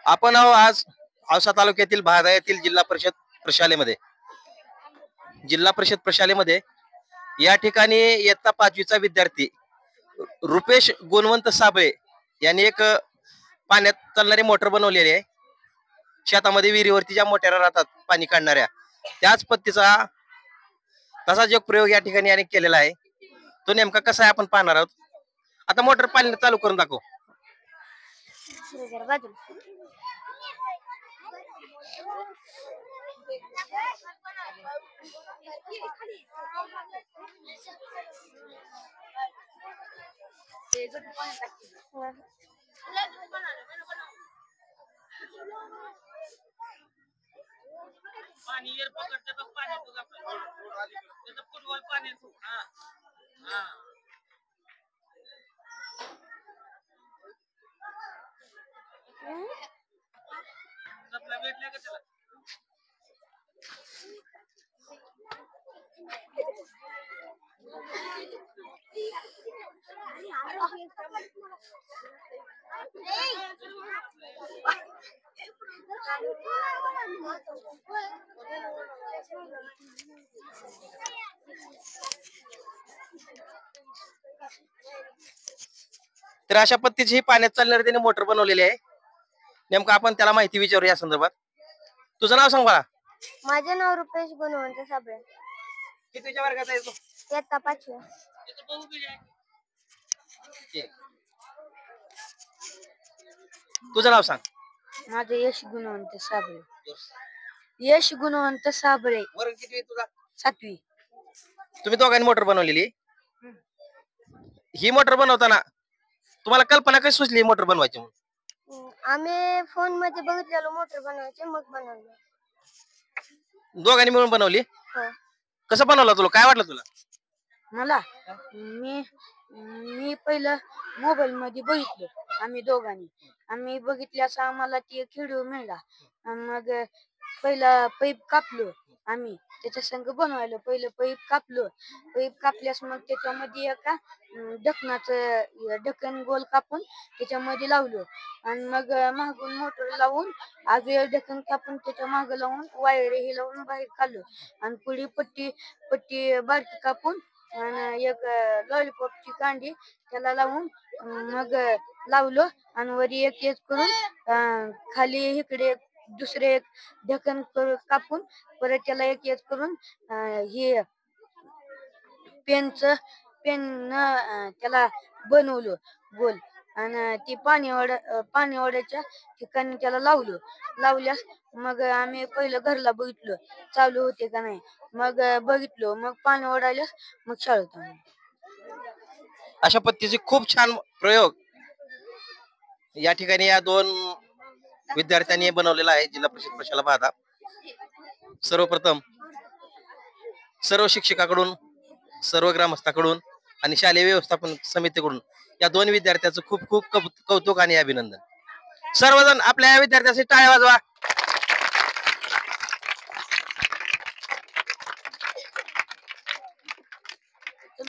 आपण आज औसा तालुक्यातील भादा येथील जिल्हा परिषद प्रशालेमध्ये या ठिकाणी इयत्ता 5वीचा विद्यार्थी रुपेश गुणवंत साबळे यांनी एक पाण्यात चालणारी मोटर बनवलेली आहे। शेतामध्ये विहिरीवरती ज्या मोटरा राहतात पाणी काढणाऱ्या त्याच पद्धतीचा तसाच एक प्रयोग या ठिकाणी याने केलेला आहे। तो नेमका कसा आहे आपण पाहणार आहोत। आता मोटर पाणी चालू करून दाखव। पाणी एर पकडते बघ पाणी तुझा त्याचं फुटबॉल पाणी हां हां सप्लाय भेटल्या का त्याला तर अशा पद्धतीची ही पाण्यात चालणारी त्याने मोटर बनवलेली आहे। नेमकं आपण त्याला माहिती विचारू या संदर्भात। तुझं नाव सांग मला। माझे नाव रुपेश गुणवंत साबळे। कितीच्या वर्गात आहे तू? इयत्ता 5वी। तुझं नाव सांग। माझे यश गुणवंत साबळे। यश गुणवंत साबळे। वर्ग किती आहे तुझा? 7वी। तुम्ही दोघांनी मोटर बनवलेली? ही मोटर बनवताना तुम्हाला कल्पना कशी सुचली मोटर बनवायची म्हणून? आम्ही फोन मध्ये बघितलेलं मोटर बनवायचे मग बनवलं। दोघांनी मिळून बनवली? हो। कसं बनवलं तुला? काय वाटलं तुला? मला मी पहिलं मोबाईल मध्ये बघितलं। आम्ही बघितल्यास आम्हाला ती व्हिडिओ मिळाला। मग पहिला पाईप कापलो आम्ही त्याच्या संग बनवायला। पहिलं पाईप कापल्यास मग त्याच्यामध्ये एका ढक्कन गोल कापून त्याच्यामध्ये लावलं आणि मग मागून मोटर लावून आगे ढक्कन कापून त्याच्या मागे लावून वायर हे लावून बाहेर काढलं आणि पुढे पट्टी बारकी कापून आणि एक लॉलीपॉपची कांडी त्याला लावून मग लावलं आणि वरी एक करून खाली इकडे दुसरे एक ढक्कन कापून परत त्याला एक करून हे पेन त्याला बनवलं गोल आणि ती पाणी ओढ्याच्या ठिकाणी त्याला लावल्यास मग आम्ही पहिलं घरला बघितलं चालू होते का नाही। मग बघितलं मग पाणी ओढायलास मग शाळेत आलो। अशा पद्धतीचे खूप छान प्रयोग या ठिकाणी या दोन विद्यार्थ्यांनी बनवलेला आहे जिल्हा परिषद प्रशाला भादा। सर्वप्रथम सर्व शिक्षकाकडून सर्व ग्रामस्थाकडून आणि शालेय व्यवस्थापन समितीकडून या दोन विद्यार्थ्यांचं खूप खूप कौतुक आणि अभिनंदन। सर्वजण आपल्या विद्यार्थ्यांसाठी टाळ्या वाजवा।